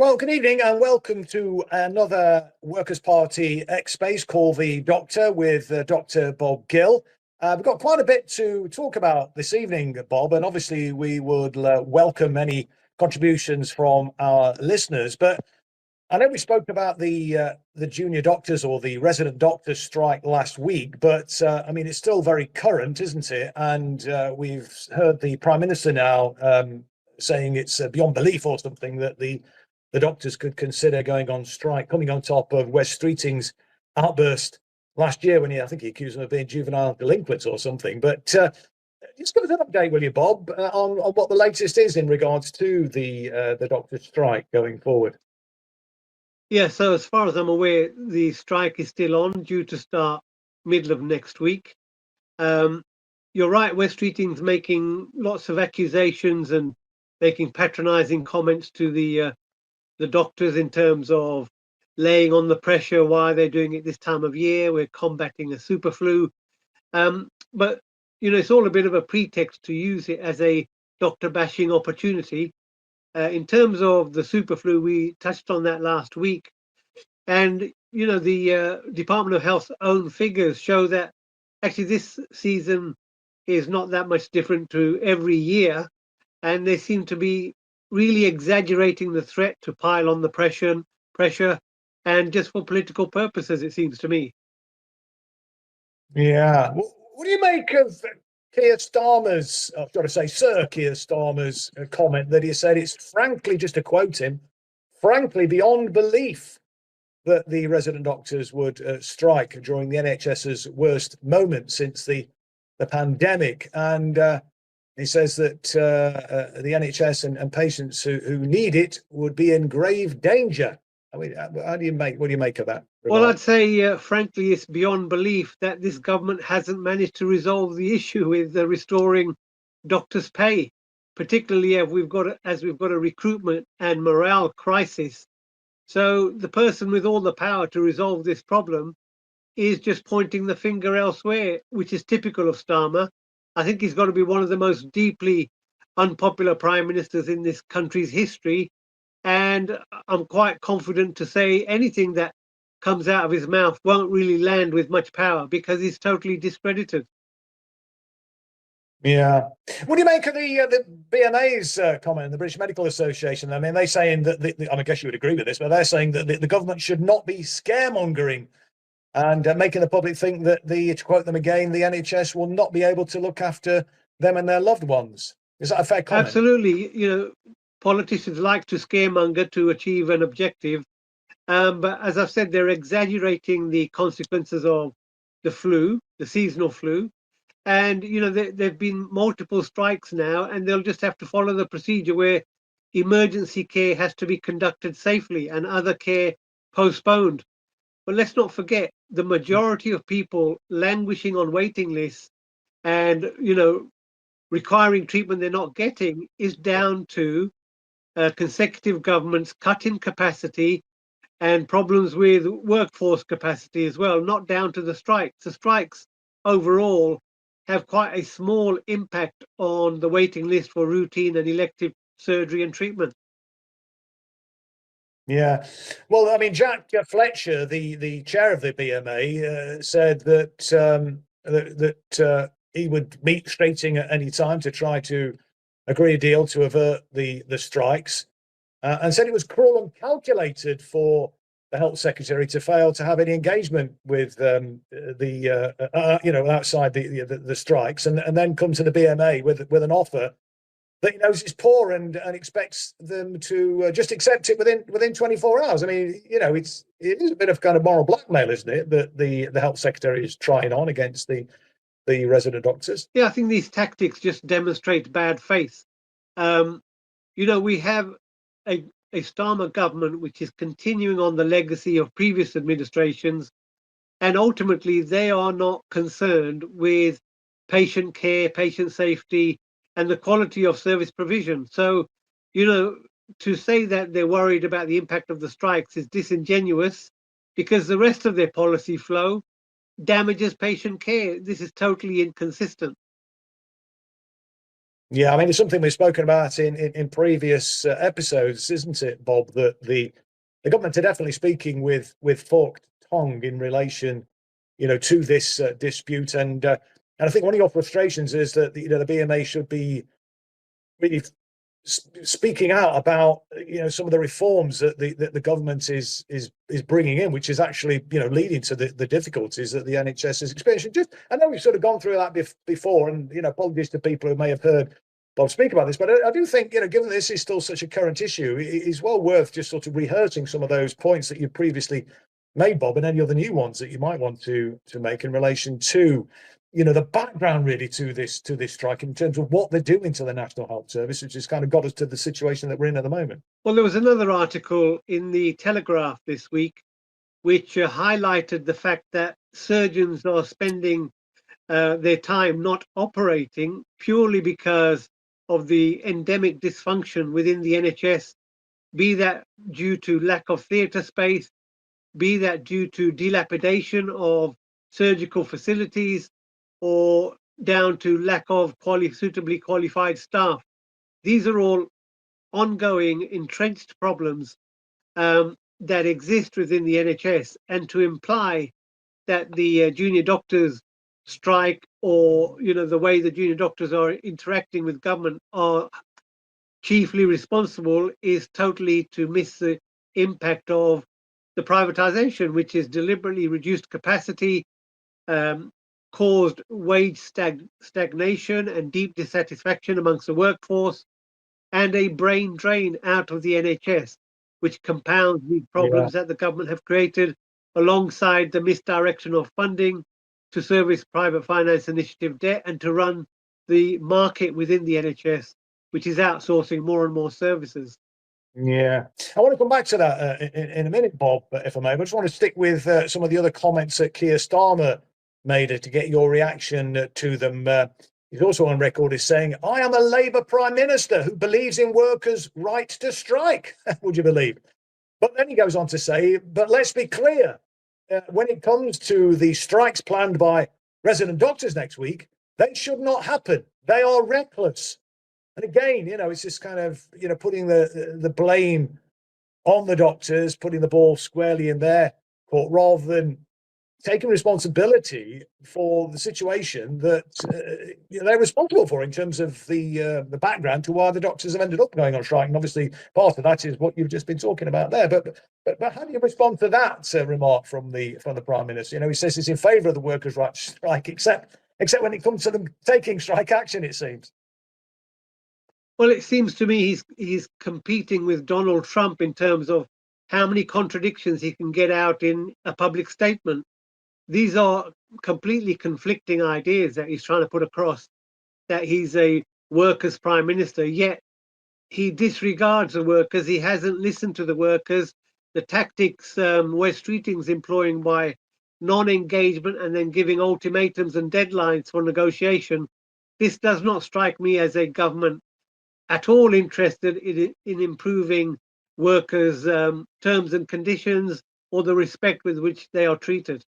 Well, good evening and welcome to another Workers' Party X Space Call the Doctor with Dr. Bob Gill. We've got quite a bit to talk about this evening, Bob, and obviously we would welcome any contributions from our listeners. But I know we spoke about the junior doctors or the resident doctors strike last week, but I mean, it's still very current, isn't it? And we've heard the Prime Minister now saying it's beyond belief or something that the doctors could consider going on strike, coming on top of Wes Streeting's outburst last year when I think he accused them of being juvenile delinquents or something. But just give us an update, will you, Bob, on what the latest is in regards to the doctors' strike going forward. Yeah, so as far as I'm aware, the strike is still on, due to start middle of next week. You're right, Wes Streeting's making lots of accusations and making patronising comments to the doctors in terms of laying on the pressure. Why they're doing it this time of year? We're combating a super flu. But, it's all a bit of a pretext to use it as a doctor bashing opportunity. In terms of the super flu, we touched on that last week. And, the Department of Health's own figures show that actually this season is not that much different to every year. And they seem to be really exaggerating the threat to pile on the pressure, and just for political purposes, it seems to me. Yeah. What do you make of Keir Starmer's, I've got to say, Sir Keir Starmer's comment that he said it's frankly, just to quote him, frankly beyond belief that the resident doctors would strike during the NHS's worst moment since the pandemic. And he says that the NHS and patients who need it would be in grave danger. I mean, what do you make of that remark? Well, I'd say, frankly, it's beyond belief that this government hasn't managed to resolve the issue with restoring doctors' pay, particularly as we've got a recruitment and morale crisis. So the person with all the power to resolve this problem is just pointing the finger elsewhere, which is typical of Starmer. I think he's got to be one of the most deeply unpopular prime ministers in this country's history. And I'm quite confident to say anything that comes out of his mouth won't really land with much power, because he's totally discredited. Yeah. What do you make of the BMA's comment, the British Medical Association? I mean, they're saying that, I guess you would agree with this, but they're saying that the government should not be scaremongering and making the public think that, to quote them again, the NHS will not be able to look after them and their loved ones. Is that a fair comment? Absolutely. Politicians like to scaremonger to achieve an objective. But as I've said, they're exaggerating the consequences of the flu, the seasonal flu. And, there've been multiple strikes now, and they'll just have to follow the procedure where emergency care has to be conducted safely and other care postponed. But let's not forget, the majority of people languishing on waiting lists and, requiring treatment they're not getting is down to consecutive governments cutting capacity and problems with workforce capacity as well, not down to the strikes. The strikes overall have quite a small impact on the waiting list for routine and elective surgery and treatment. Yeah. Well, I mean, Jack Fletcher, the chair of the BMA, said that he would meet Streeting at any time to try to agree a deal to avert the strikes, and said it was cruel and calculated for the health secretary to fail to have any engagement with outside the strikes, and then come to the BMA with an offer that he knows is poor and expects them to just accept it within 24 hours. I mean, it is a bit of kind of moral blackmail, isn't it, that the health secretary is trying on against the resident doctors? Yeah, I think these tactics just demonstrate bad faith. We have a Starmer government which is continuing on the legacy of previous administrations, and ultimately they are not concerned with patient care, patient safety, and the quality of service provision. So, to say that they're worried about the impact of the strikes is disingenuous, because the rest of their policy flow damages patient care. This is totally inconsistent. Yeah, I mean, it's something we've spoken about in previous episodes, isn't it, Bob? That the government are definitely speaking with forked tongue in relation, to this dispute, and I think one of your frustrations is that the BMA should be really speaking out about some of the reforms that the government is bringing in, which is actually leading to the difficulties that the NHS is experiencing. Just I know we've sort of gone through that before, and apologies to people who may have heard Bob speak about this, but I do think given this is still such a current issue, it is well worth just sort of rehearsing some of those points that you previously made, Bob, and any other new ones that you might want to make in relation to the background really to this strike in terms of what they're doing to the National Health Service, which has kind of got us to the situation that we're in at the moment. Well, there was another article in the Telegraph this week which highlighted the fact that surgeons are spending their time not operating purely because of the endemic dysfunction within the NHS, be that due to lack of theatre space, be that due to dilapidation of surgical facilities, or down to lack of suitably qualified staff. These are all ongoing, entrenched problems that exist within the NHS, and to imply that the junior doctors strike, or the way the junior doctors are interacting with government are chiefly responsible, is totally to miss the impact of the privatization, which is deliberately reduced capacity, caused wage stagnation and deep dissatisfaction amongst the workforce, and a brain drain out of the NHS, which compounds the problems that the government have created, alongside the misdirection of funding to service private finance initiative debt and to run the market within the NHS, which is outsourcing more and more services. Yeah, I want to come back to that in a minute, Bob, if I may. But I just want to stick with some of the other comments that Keir Starmer made to get your reaction to them. He's also on record as saying, "I am a Labour Prime Minister who believes in workers' right to strike." Would you believe? But then he goes on to say, "But let's be clear, when it comes to the strikes planned by resident doctors next week, they should not happen. They are reckless." And again, it's just kind of, putting the blame on the doctors, putting the ball squarely in their court, rather than taking responsibility for the situation that they're responsible for in terms of the background to why the doctors have ended up going on strike. And obviously, part of that is what you've just been talking about there. But how do you respond to that remark from the Prime Minister? He says he's in favour of the workers' right to strike, except when it comes to them taking strike action, it seems. Well, it seems to me he's competing with Donald Trump in terms of how many contradictions he can get out in a public statement. These are completely conflicting ideas that he's trying to put across, that he's a workers' prime minister, yet he disregards the workers. He hasn't listened to the workers. The tactics Wes Streeting's employing by non-engagement and then giving ultimatums and deadlines for negotiation, this does not strike me as a government at all interested in improving workers' terms and conditions or the respect with which they are treated.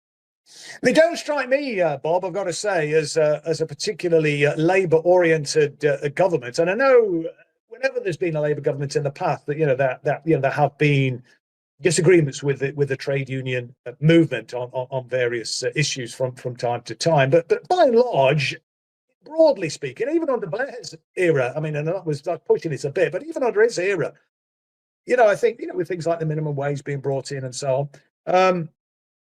They don't strike me, Bob, I've got to say, as a particularly Labour-oriented government. And I know whenever there's been a Labour government in the past, that there have been disagreements with the trade union movement on various issues from time to time. But by and large, broadly speaking, even under Blair's era, I mean, and that was pushing it a bit, but even under his era, I think, with things like the minimum wage being brought in and so on,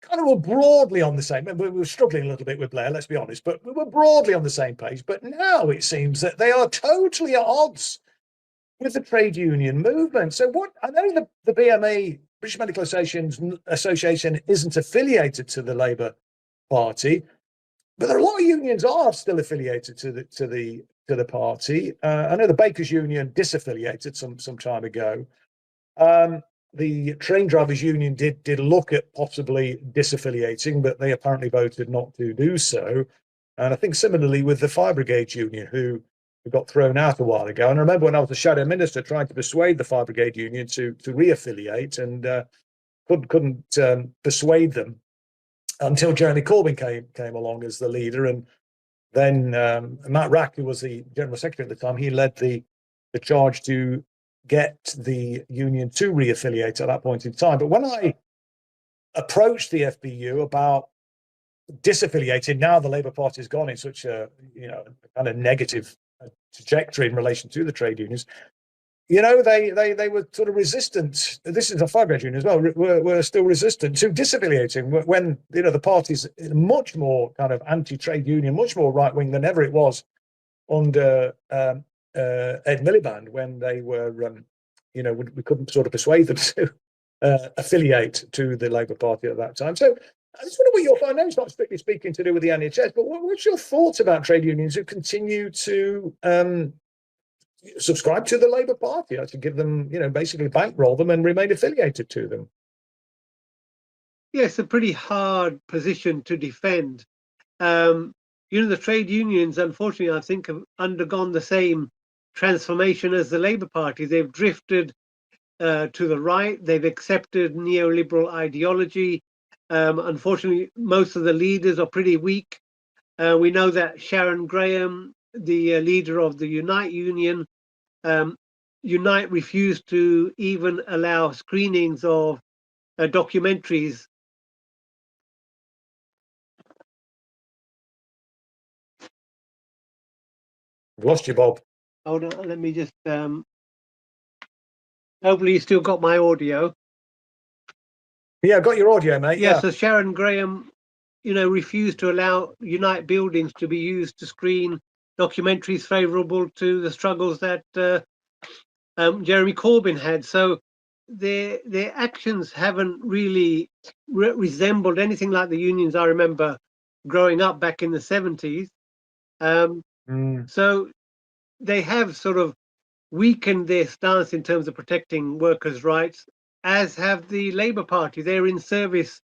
kind of were broadly on the same. We were struggling a little bit with Blair, let's be honest, but we were broadly on the same page. But now it seems that they are totally at odds with the trade union movement. So what I know the BMA, British Medical Association, isn't affiliated to the Labour Party, but there are a lot of unions are still affiliated to the party. I know the Bakers Union disaffiliated some time ago. The train drivers union did look at possibly disaffiliating, but they apparently voted not to do so. And I think similarly with the fire brigade union, who got thrown out a while ago. And I remember when I was the shadow minister trying to persuade the fire brigade union to reaffiliate, and couldn't persuade them until Jeremy Corbyn came along as the leader, and then Matt Rack, who was the General Secretary at the time, he led the charge to get the union to re-affiliate at that point in time. But when I approached the FBU about disaffiliating, now the Labour Party has gone in such a kind of negative trajectory in relation to the trade unions. They were sort of resistant. This is a far greater union as well. Were still resistant to disaffiliating when the party's much more kind of anti-trade union, much more right wing than ever it was under Ed Miliband, when they were, we couldn't sort of persuade them to affiliate to the Labour Party at that time. So I just wonder what your, I know it's not strictly speaking to do with the NHS, but what's your thoughts about trade unions who continue to subscribe to the Labour Party, to give them, basically bankroll them and remain affiliated to them? Yeah, it's a pretty hard position to defend. The trade unions, unfortunately, I think, have undergone the same transformation as the Labour Party. They've drifted to the right. They've accepted neoliberal ideology. Unfortunately, most of the leaders are pretty weak. We know that Sharon Graham, the leader of the Unite Union, Unite refused to even allow screenings of documentaries. I've lost you, Bob. Hold on, let me just. Hopefully, you still got my audio. Yeah, I've got your audio, mate. Yeah. So Sharon Graham, refused to allow Unite buildings to be used to screen documentaries favourable to the struggles that Jeremy Corbyn had. So their actions haven't really resembled anything like the unions I remember growing up back in the 70s. So they have sort of weakened their stance in terms of protecting workers' rights, as have the Labour Party. They're in service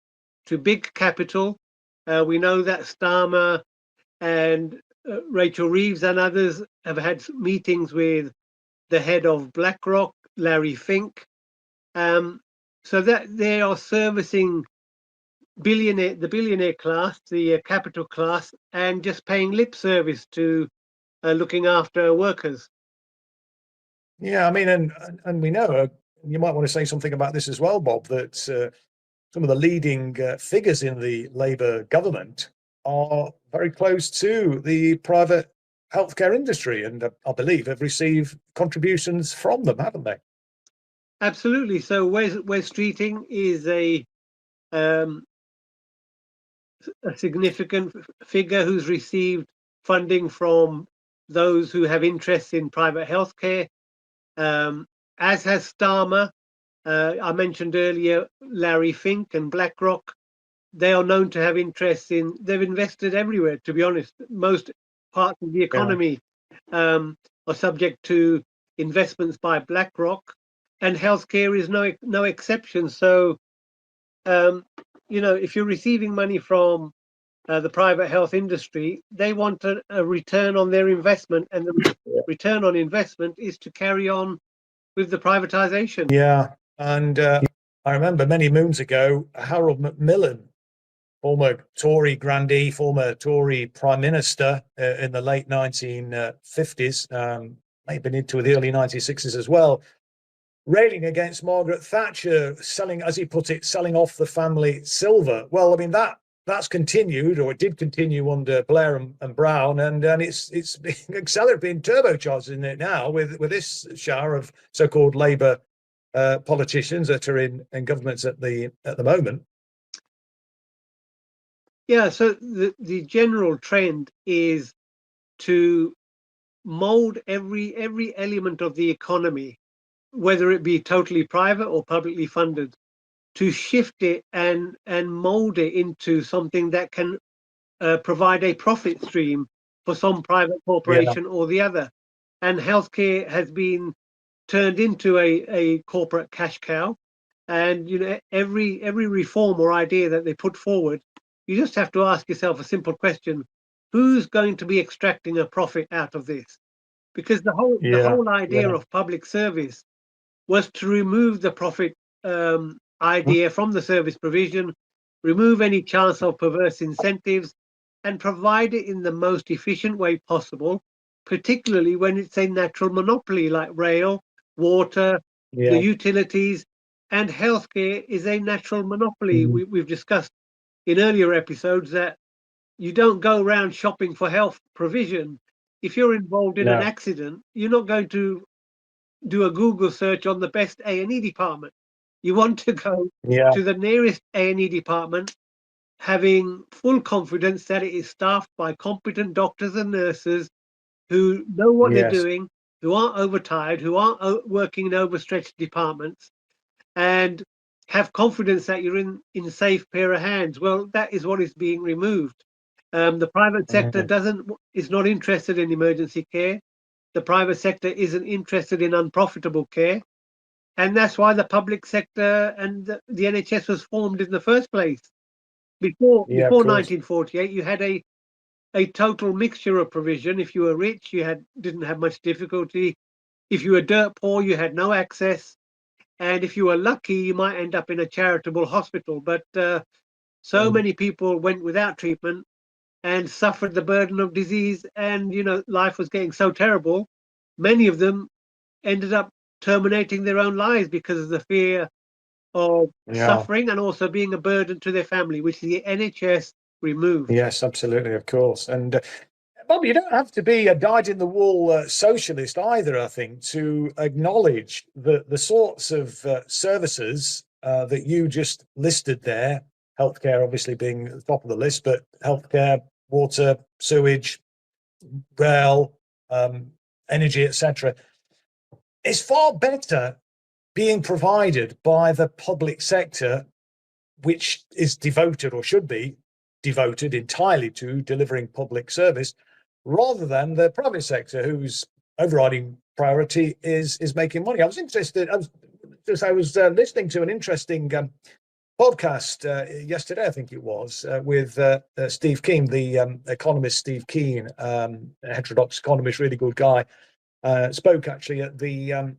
to big capital. We know that Starmer and Rachel Reeves and others have had meetings with the head of BlackRock, Larry Fink, so that they are servicing the billionaire class, the capital class, and just paying lip service to looking after workers. Yeah, I mean, and we know, you might want to say something about this as well, Bob, that some of the leading figures in the Labour government are very close to the private healthcare industry, and I believe have received contributions from them, haven't they? Absolutely. So Wes Streeting is a significant figure who's received funding from those who have interests in private healthcare, as has Starmer. I mentioned earlier Larry Fink and BlackRock. They are known to have interests in, they've invested everywhere, to be honest. Most parts of the economy are subject to investments by BlackRock, and healthcare is no exception. So, if you're receiving money from the private health industry, they want a return on their investment, and the return on investment is to carry on with the privatization. Yeah, and I remember many moons ago, Harold Macmillan, former Tory grandee, former Tory prime minister in the late 1950s, may have been into the early 1960s as well, railing against Margaret Thatcher, selling, as he put it, selling off the family silver. Well, I mean, that's continued, or it did continue under Blair and Brown, and it's being accelerated, being turbocharged in it now with this shower of so-called Labour politicians that are in governments at the moment. Yeah, so the general trend is to mold every element of the economy, whether it be totally private or publicly funded, to shift it and mold it into something that can provide a profit stream for some private corporation or the other. And healthcare has been turned into a corporate cash cow. And every reform or idea that they put forward, you just have to ask yourself a simple question: who's going to be extracting a profit out of this? Because the whole idea of public service was to remove the profit idea from the service provision, remove any chance of perverse incentives, and provide it in the most efficient way possible, particularly when it's a natural monopoly like rail, water, the Yeah. utilities, and healthcare is a natural monopoly. Mhm. We've discussed in earlier episodes that you don't go around shopping for health provision. If you're involved in an No. accident, you're not going to do a Google search on the best A&E department. You want to go Yeah. to the nearest A&E department, having full confidence that it is staffed by competent doctors and nurses who know what they're Yes. doing, who aren't overtired, who aren't working in overstretched departments, and have confidence that you're in safe pair of hands. Well, that is what is being removed. The private sector Mhm. is not interested in emergency care. The private sector isn't interested in unprofitable care, and that's why the public sector and the NHS was formed in the first place. Before Yeah, of before course. 1948, you had a total mixture of provision. If you were rich, you didn't have much difficulty. If you were dirt poor, you had no access. And if you were lucky, you might end up in a charitable hospital. But so Mm. many people went without treatment and suffered the burden of disease. And, life was getting so terrible. Many of them ended up terminating their own lives because of the fear of Yeah. suffering and also being a burden to their family, which the NHS removed. Yes, absolutely, of course. And Bob, you don't have to be a dyed-in-the-wool socialist either, I think, to acknowledge the sorts of services that you just listed there. Healthcare, obviously, being at the top of the list, but healthcare, water, sewage, rail, um, energy, etc., is far better being provided by the public sector, which is devoted or should be devoted entirely to delivering public service, rather than the private sector, whose overriding priority is making money. I was interested. I was listening to an interesting podcast yesterday, I think it was, with Steve Keen, the economist Steve Keen, heterodox economist, really good guy. Spoke actually at the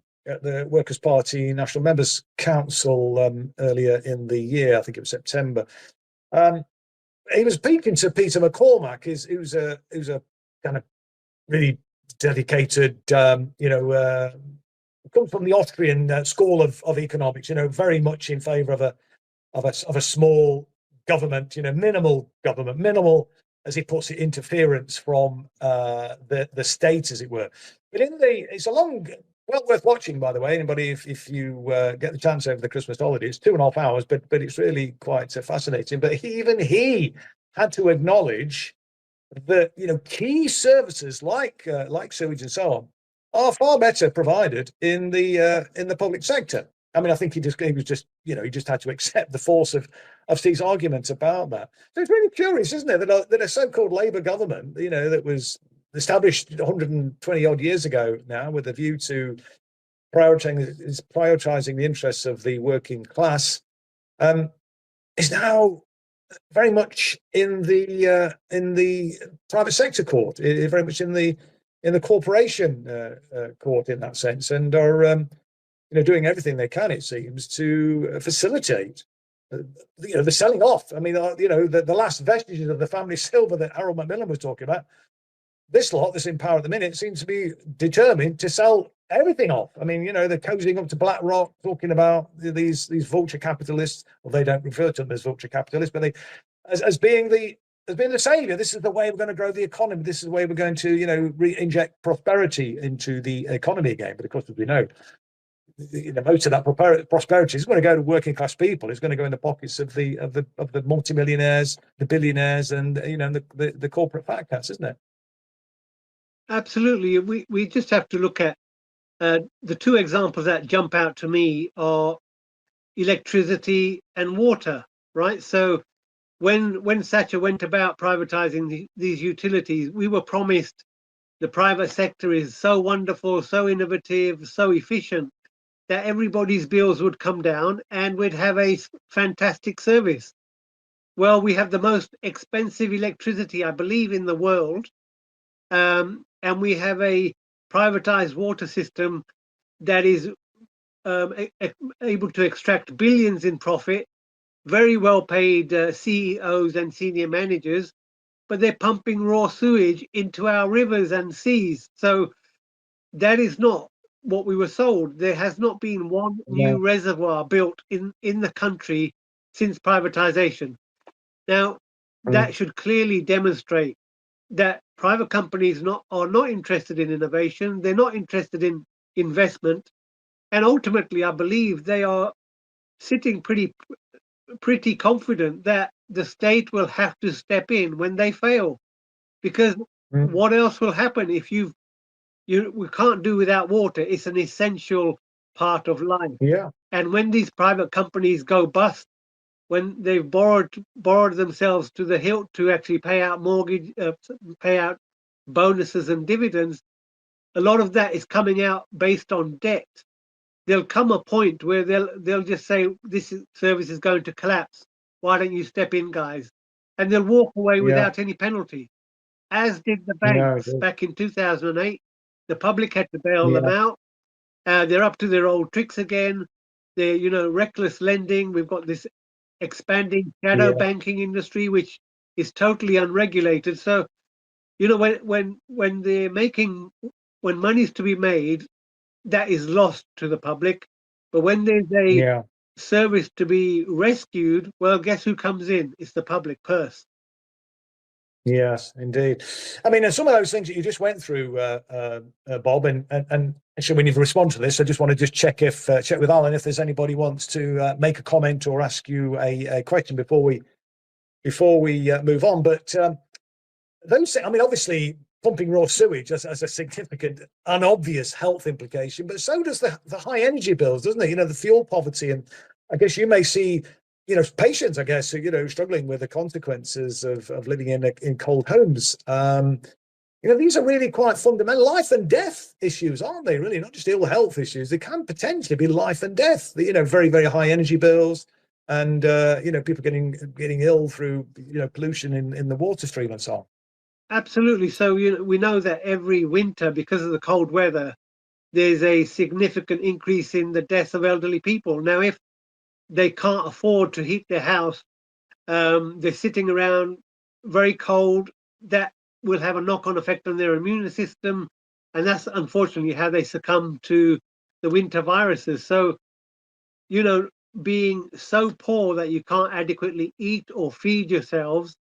Workers' Party National Members Council earlier in the year. I think it was September. Um, he was speaking to Peter McCormack, who's a kind of really dedicated, comes from the Austrian school of economics. Very much in favour of a small government. Minimal government, minimal, as he puts it, interference from the state, as it were. But it's a long, well worth watching, by the way. Anybody, if you get the chance over the Christmas holidays, 2.5 hours, but it's really quite fascinating. But even he had to acknowledge that key services like sewage and so on are far better provided in the public sector. I mean, I think he just had to accept the force of Steve's arguments about that. So it's really curious, isn't it, that a so-called Labour government, that was established 120 odd years ago now, with a view to prioritizing the interests of the working class, is now very much in the private sector court, very much in the corporation court in that sense, and are doing everything they can, it seems, to facilitate the selling off. I mean, the last vestiges of the family silver that Harold Macmillan was talking about. This lot that's in power at the minute seems to be determined to sell everything off. I mean, they're cozying up to BlackRock, talking about these vulture capitalists. Well, they don't refer to them as vulture capitalists, but they as being the savior. This is the way we're going to grow the economy. This is the way we're going to re-inject prosperity into the economy again. But of course, as we know, most of that prosperity is going to go to working class people. It's going to go in the pockets of the multimillionaires, the billionaires, and the corporate fat cats, isn't it? Absolutely. We just have to look at the two examples that jump out to me are electricity and water, right? So when Thatcher went about privatizing these utilities, we were promised the private sector is so wonderful, so innovative, so efficient that everybody's bills would come down and we'd have a fantastic service. Well, we have the most expensive electricity, I believe, in the world. And we have a privatized water system that is able to extract billions in profit, very well paid CEOs and senior managers, but they're pumping raw sewage into our rivers and seas. So that is not what we were sold. There has not been one new No. reservoir built in the country since privatization. Now, that Mm. should clearly demonstrate that private companies are not interested in innovation. They're not interested in investment. And ultimately, I believe they are sitting pretty confident that the state will have to step in when they fail. Because Mm. what else will happen if we can't do without water? It's an essential part of life. Yeah. And when these private companies go bust, when they've borrowed themselves to the hilt to actually pay out pay out bonuses and dividends, a lot of that is coming out based on debt. There'll come a point where they'll just say service is going to collapse. Why don't you step in, guys? And they'll walk away Yeah. without any penalty, as did the No. banks back in 2008. The public had to bail them Yeah. out. They're up to their old tricks again. They're, reckless lending. We've got this expanding shadow Yeah. banking industry, which is totally unregulated. So, when they're when money's to be made, that is lost to the public. But when there's a Yeah. service to be rescued, well, guess who comes in? It's the public purse. Yes, indeed. I mean, and some of those things that you just went through, Bob, and actually, when you've responded to this, I just want to just check with Alan if there's anybody wants to make a comment or ask you a question before we move on. But I mean, obviously, pumping raw sewage has a significant, unobvious health implication, but so does the high energy bills, doesn't it? The fuel poverty, and I guess you may see, patients, I guess, struggling with the consequences of living in cold homes. These are really quite fundamental life and death issues, aren't they? Really, not just ill health issues. They can potentially be life and death. Very, very high energy bills, and people getting ill through pollution in the water stream and so on. Absolutely. So we know that every winter, because of the cold weather, there's a significant increase in the deaths of elderly people. Now, if they can't afford to heat their house, they're sitting around very cold. That will have a knock-on effect on their immune system, and that's unfortunately how they succumb to the winter viruses. So, being so poor that you can't adequately eat or feed yourselves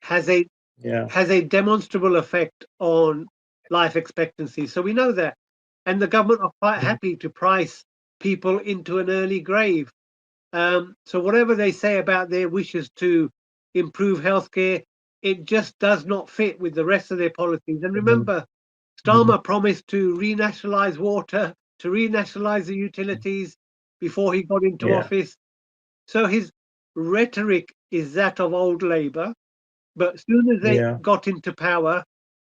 has a Yeah. has a demonstrable effect on life expectancy. So we know that. And the government are quite Mm. happy to price people into an early grave. So whatever they say about their wishes to improve healthcare, it just does not fit with the rest of their policies. And Mm. remember, Mm. Starmer promised to renationalize water, to renationalize the utilities before he got into Yeah. office. So his rhetoric is that of old Labour, but as soon as they Yeah. got into power,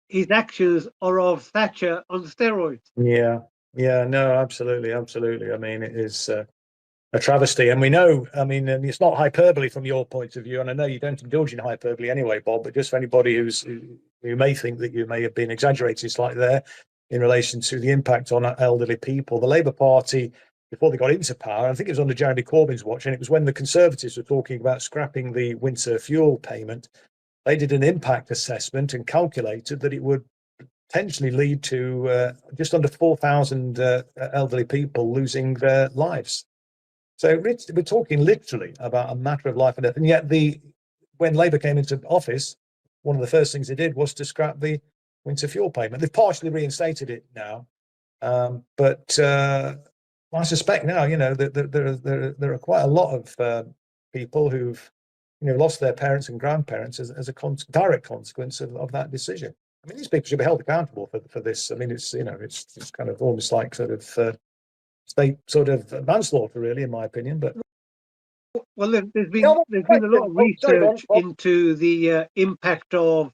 his actions are of Thatcher on steroids. Yeah. Yeah. No, absolutely. Absolutely. I mean, it is a travesty. And we know, I mean, and it's not hyperbole from your point of view. And I know you don't indulge in hyperbole anyway, Bob, but just for anybody who may think that you may have been exaggerating slightly there in relation to the impact on elderly people, the Labour Party, before they got into power, I think it was under Jeremy Corbyn's watch, and it was when the Conservatives were talking about scrapping the winter fuel payment, they did an impact assessment and calculated that it would potentially lead to just under 4,000 elderly people losing their lives. So we're talking literally about a matter of life and death. And yet, when Labour came into office, one of the first things they did was to scrap the winter fuel payment. They've partially reinstated it now, but I suspect now, that there are quite a lot of people who've lost their parents and grandparents as a direct consequence of that decision. I mean, these people should be held accountable for this. I mean, it's kind of almost like sort of state sort of manslaughter, really, in my opinion. But Well, there's yeah, been a lot of oh, sorry, Bob. research into the impact of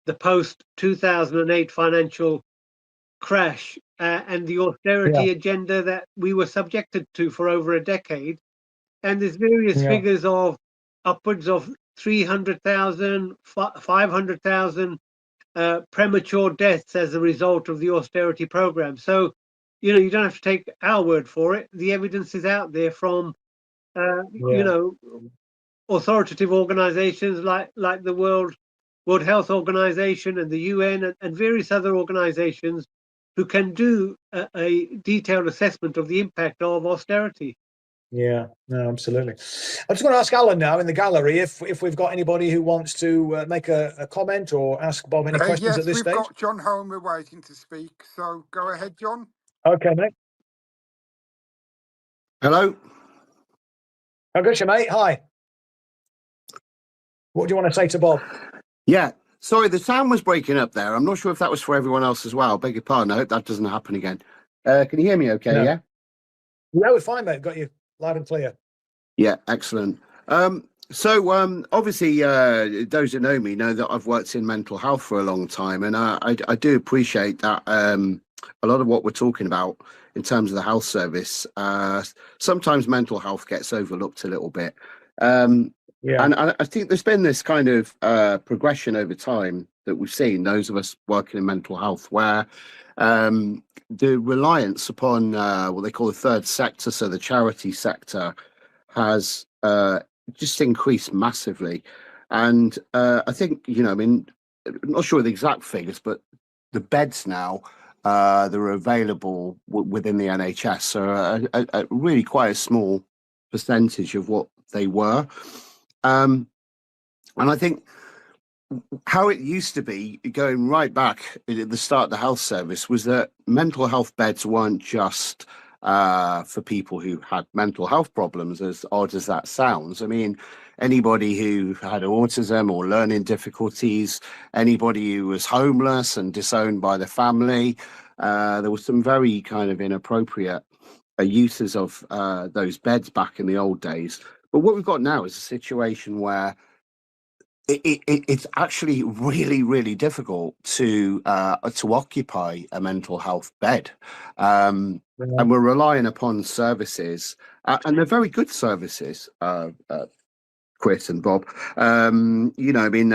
the post 2008 financial crash and the Yeah, austerity agenda that we were subjected to for over a decade. And there's various yeah, figures of upwards of 300,000, 500,000 premature deaths as a result of the austerity program. So, you don't have to take our word for it. The evidence is out there from, yeah, authoritative organizations like the World World Health Organization and the UN and various other organizations who can do a detailed assessment of the impact of austerity. Yeah, no, absolutely. I just want to ask Alan now in the gallery if we've got anybody who wants to make a comment or ask Bob any questions yes, at this we've stage. got John Homer waiting to speak, so go ahead, John. Okay, mate. Hello. Oh, good, mate. Hi. What do you want to say to Bob? Yeah, sorry, the sound was breaking up there. I'm not sure if that was for everyone else as well. Beg your pardon. I hope that doesn't happen again. Can you hear me okay? No. Yeah? Yeah, we're fine, mate. Got you loud and clear. Yeah, excellent. Obviously, those that know me know that I've worked in mental health for a long time, and I do appreciate that a lot of what we're talking about in terms of the health service, sometimes mental health gets overlooked a little bit. Yeah. And I think there's been this kind of progression over time that we've seen, those of us working in mental health, where the reliance upon what they call the third sector, so the charity sector, has just increased massively. And I think, I mean, I'm not sure the exact figures, but the beds now that are available within the NHS are a really quite a small percentage of what they were. And I think how it used to be, going right back at the start of the health service, was that mental health beds weren't just for people who had mental health problems, as odd as that sounds. I mean, anybody who had autism or learning difficulties, anybody who was homeless and disowned by the family. There was some very kind of inappropriate uses of those beds back in the old days. But what we've got now is a situation where it's actually really, really difficult to occupy a mental health bed, and we're relying upon services, and they're very good services. Chris and Bob, I mean,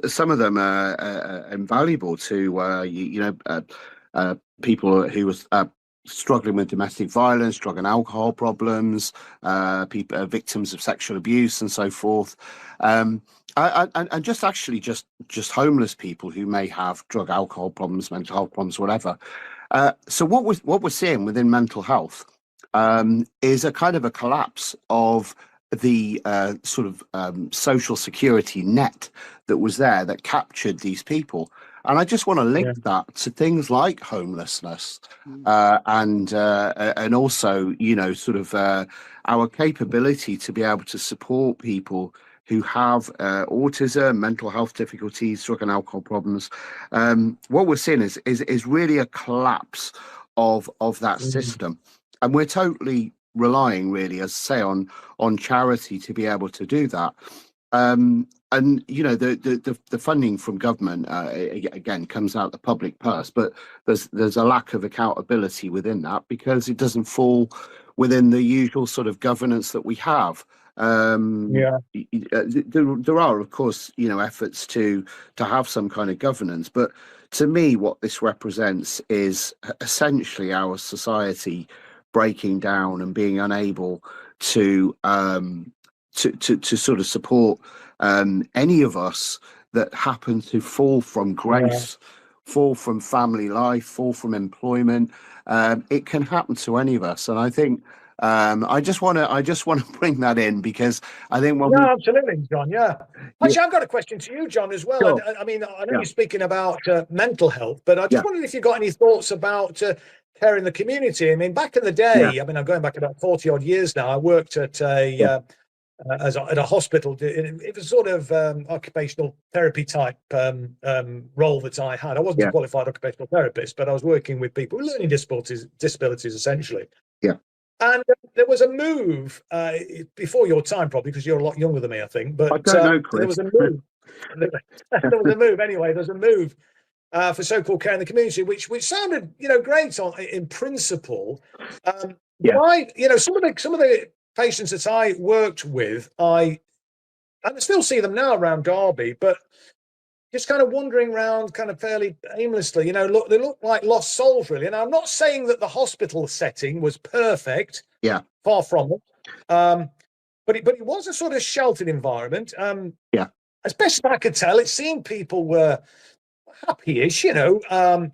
some of them are invaluable to people who was struggling with domestic violence, drug and alcohol problems, people victims of sexual abuse, and so forth. And just homeless people who may have drug, alcohol problems, mental health problems, whatever. So what we're seeing within mental health is a kind of a collapse of the social security net that was there that captured these people. And I just want to link that to things like homelessness, and also, our capability to be able to support people who have autism, mental health difficulties, drug and alcohol problems. What we're seeing is really a collapse of that system, and we're totally relying, really, as I say, on charity to be able to do that. And the funding from government again comes out the public purse, but there's a lack of accountability within that, because it doesn't fall within the usual sort of governance that we have. There are, of course, efforts to have some kind of governance, but to me, what this represents is essentially our society breaking down and being unable to sort of support any of us that happen to fall from grace, fall from family life, fall from employment. It can happen to any of us, and I think I just want to bring that in, because I think absolutely, John. Yeah, actually, I've got a question to you, John, as well. Sure. I mean, I know you're speaking about mental health, but I just wondered if you got any thoughts about care in the community. I mean, back in the day, I mean, I'm going back about 40 odd years now. I worked at at a hospital. It was sort of occupational therapy type role that I had. I wasn't a qualified occupational therapist, but I was working with people with learning disabilities essentially. Yeah. And there was a move before your time, probably, because you're a lot younger than me, I think. But I don't know, Chris. there was a move. There was a move anyway. There's a move for so-called care in the community, which sounded, great in principle. But some of the patients that I worked with, and I still see them now around Derby, but just kind of wandering around kind of fairly aimlessly, they look like lost souls, really. And I'm not saying that the hospital setting was perfect. Yeah. Far from it. But it was a sort of sheltered environment. as best I could tell, it seemed people were happy-ish, I've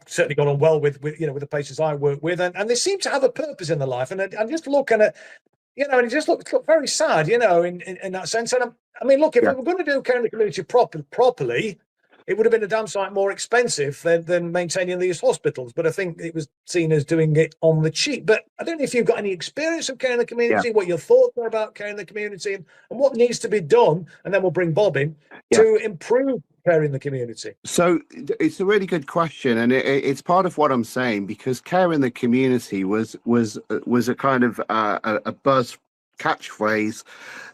certainly got on well with with the patients I work with, and they seem to have a purpose in their life. And I'm just looking at, and it just looked very sad, in that sense. And I mean, look, if we were going to do care in the community properly, it would have been a damn sight more expensive than maintaining these hospitals. But I think it was seen as doing it on the cheap. But I don't know if you've got any experience of care in the community, what your thoughts are about care in the community, and what needs to be done. And then we'll bring Bob in to improve care in the community. So it's a really good question, and it's part of what I'm saying, because care in the community was a kind of a buzz catchphrase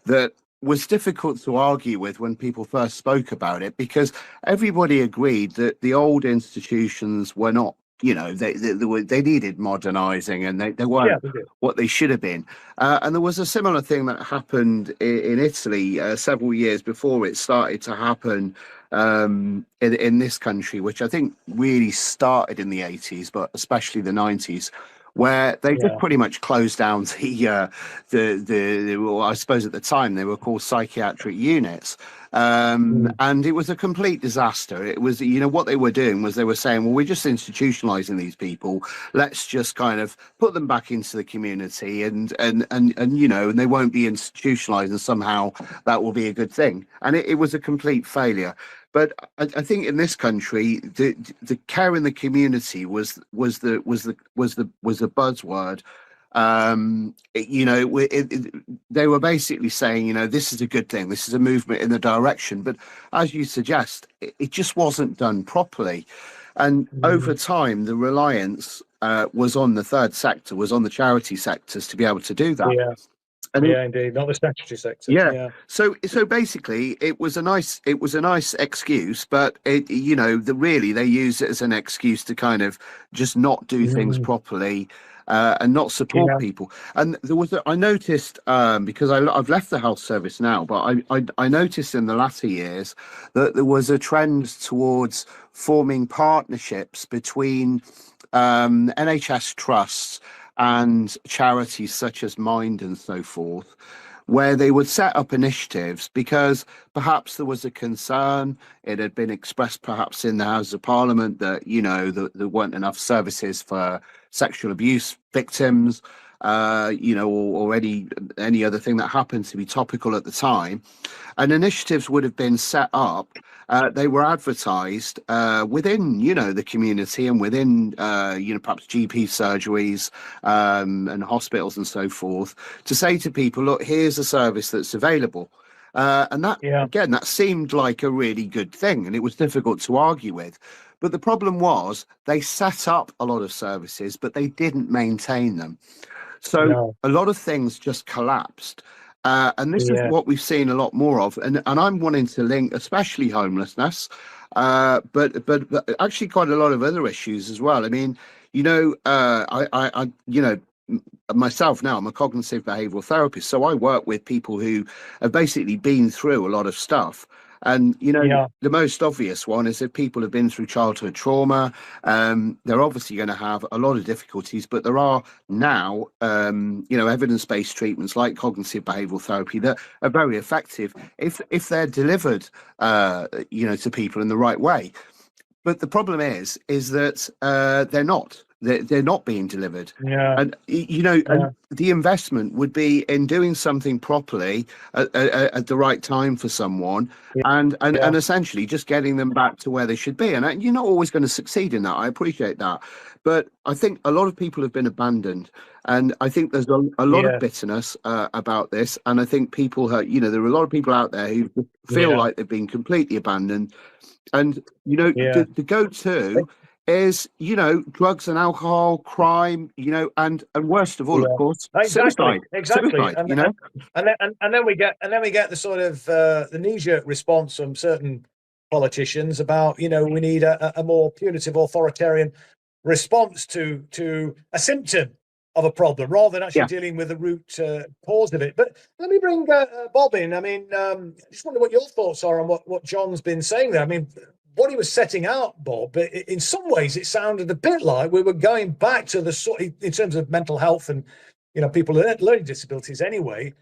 that was difficult to argue with when people first spoke about it, because everybody agreed that the old institutions were not, they needed modernizing, and they weren't what they should have been. And there was a similar thing that happened in Italy several years before it started to happen in this country, which I think really started in the 80s, but especially the 90s, where they just pretty much closed down well, I suppose at the time they were called psychiatric units. And it was a complete disaster. It was, what they were doing was they were saying, well, we're just institutionalizing these people. Let's just kind of put them back into the community and they won't be institutionalized, and somehow that will be a good thing. And it was a complete failure. But I think in this country, the care in the community was the buzzword. They were basically saying, this is a good thing, this is a movement in the direction. But as you suggest, it just wasn't done properly. And over time, the reliance was on the third sector, was on the charity sectors to be able to do that. Yeah. And indeed, not the statutory sector. Yeah. So basically, it was a nice excuse, but really they use it as an excuse to kind of just not do things properly. And not support people. And there was I noticed, because I've left the health service now, but I noticed in the latter years that there was a trend towards forming partnerships between NHS trusts and charities such as Mind and so forth, where they would set up initiatives because perhaps there was a concern. It had been expressed perhaps in the House of Parliament that, there weren't enough services for sexual abuse victims, or any other thing that happened to be topical at the time. And initiatives would have been set up. They were advertised within, the community and within, perhaps GP surgeries and hospitals and so forth, to say to people, look, here's a service that's available. And that, again, that seemed like a really good thing, and it was difficult to argue with. But the problem was they set up a lot of services, but they didn't maintain them. So a lot of things just collapsed. And this is what we've seen a lot more of. And I'm wanting to link, especially homelessness, but actually quite a lot of other issues as well. I mean, myself now, I'm a cognitive behavioral therapist, so I work with people who have basically been through a lot of stuff. And, the most obvious one is if people have been through childhood trauma, they're obviously going to have a lot of difficulties. But there are now, evidence-based treatments like cognitive behavioral therapy that are very effective if they're delivered, to people in the right way. But the problem is that they're not. They're not being delivered. And and the investment would be in doing something properly at the right time for someone, and essentially just getting them back to where they should be. And you're not always going to succeed in that. I appreciate that, but I think a lot of people have been abandoned, and I think there's a lot of bitterness about this. And I think people there are a lot of people out there who feel like they've been completely abandoned. And the go-to is drugs and alcohol, crime, and worst of all, of course, suicide. Suicide, and then we get the sort of the knee-jerk response from certain politicians about we need a more punitive, authoritarian response to a symptom of a problem rather than actually dealing with the root cause of it. But let me bring Bob in. I mean, I just wonder what your thoughts are on what John's been saying there. I mean, what he was setting out, Bob, but in some ways it sounded a bit like we were going back to the sort in terms of mental health and people with learning disabilities anyway.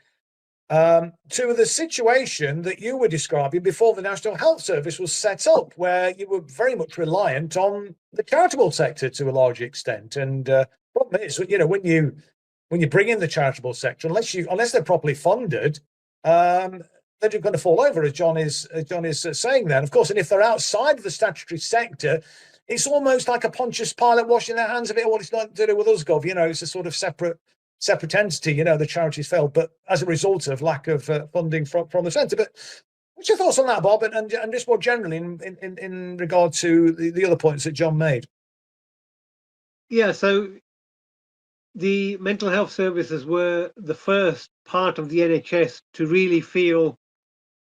to the situation that you were describing before the National Health Service was set up, where you were very much reliant on the charitable sector to a large extent. And problem is, when you bring in the charitable sector, unless they're properly funded, they're going to fall over, as John is saying there. And of course, and if they're outside of the statutory sector, it's almost like a Pontius Pilate washing their hands of it. Well, it's not to do with us, Gov. It's a sort of separate entity. The charities failed, but as a result of lack of funding from the centre. But what's your thoughts on that, Bob? And just more generally in regard to the other points that John made? Yeah, so the mental health services were the first part of the NHS to really feel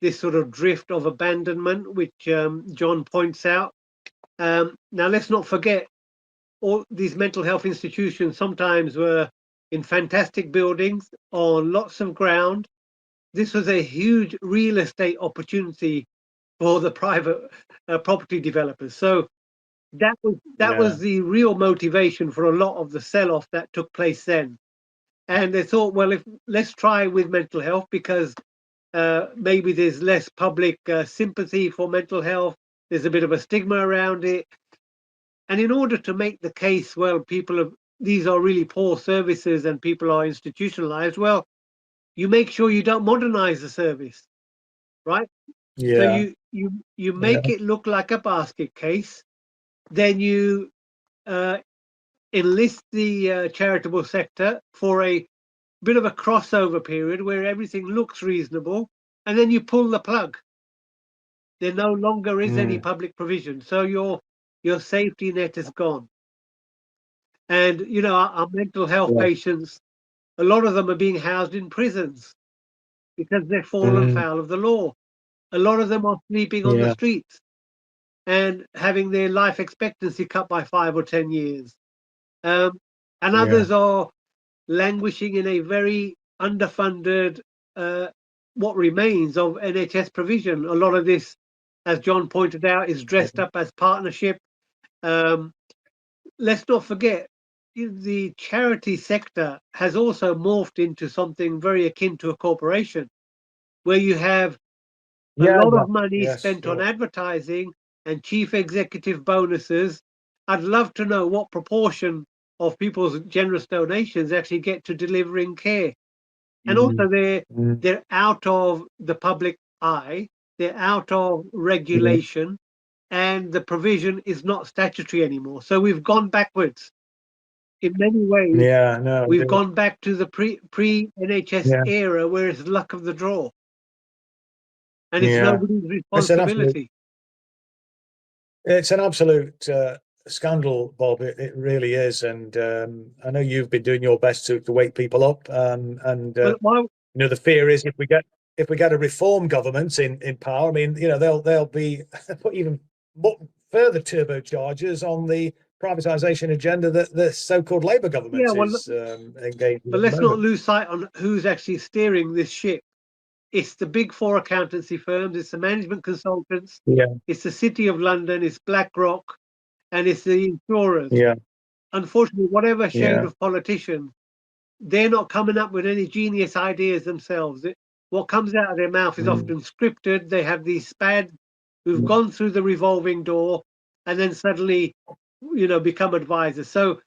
this sort of drift of abandonment, which John points out. Now, let's not forget, all these mental health institutions sometimes were in fantastic buildings on lots of ground. This was a huge real estate opportunity for the private property developers. So that was the real motivation for a lot of the sell-off that took place then. And they thought, well, let's try with mental health, because maybe there's less public sympathy for mental health. There's a bit of a stigma around it. And in order to make the case, well, these are really poor services and people are institutionalized, well, you make sure you don't modernize the service, right? Yeah. So you make it look like a basket case, then you enlist the charitable sector for a bit of a crossover period where everything looks reasonable, and then you pull the plug. There no longer is any public provision, so your safety net is gone. And our mental health patients, a lot of them are being housed in prisons because they've fallen foul of the law. A lot of them are sleeping on the streets and having their life expectancy cut by 5 or 10 years. And others are languishing in a very underfunded, what remains of NHS provision. A lot of this, as John pointed out, is dressed up as partnership. Let's not forget, the charity sector has also morphed into something very akin to a corporation, where you have a lot of money spent on advertising and chief executive bonuses. I'd love to know what proportion of people's generous donations actually get to delivering care. And also they're out of the public eye, they're out of regulation, and the provision is not statutory anymore. So we've gone backwards in many ways. We've gone back to the pre NHS era, where it's luck of the draw. And it's nobody's responsibility. It's an absolute scandal, Bob. It really is. And I know you've been doing your best to wake people up. The fear is if we get a reform government in power, I mean, they'll be put even further turbochargers on the privatisation agenda that the so-called Labour government is engaged in. But let's not lose sight on who's actually steering this ship. It's the big four accountancy firms, it's the management consultants, it's the City of London, it's BlackRock, and it's the insurers. Unfortunately, whatever shade of politician, they're not coming up with any genius ideas themselves. What comes out of their mouth is often scripted. They have these spads who've gone through the revolving door and then suddenly, become advisors. So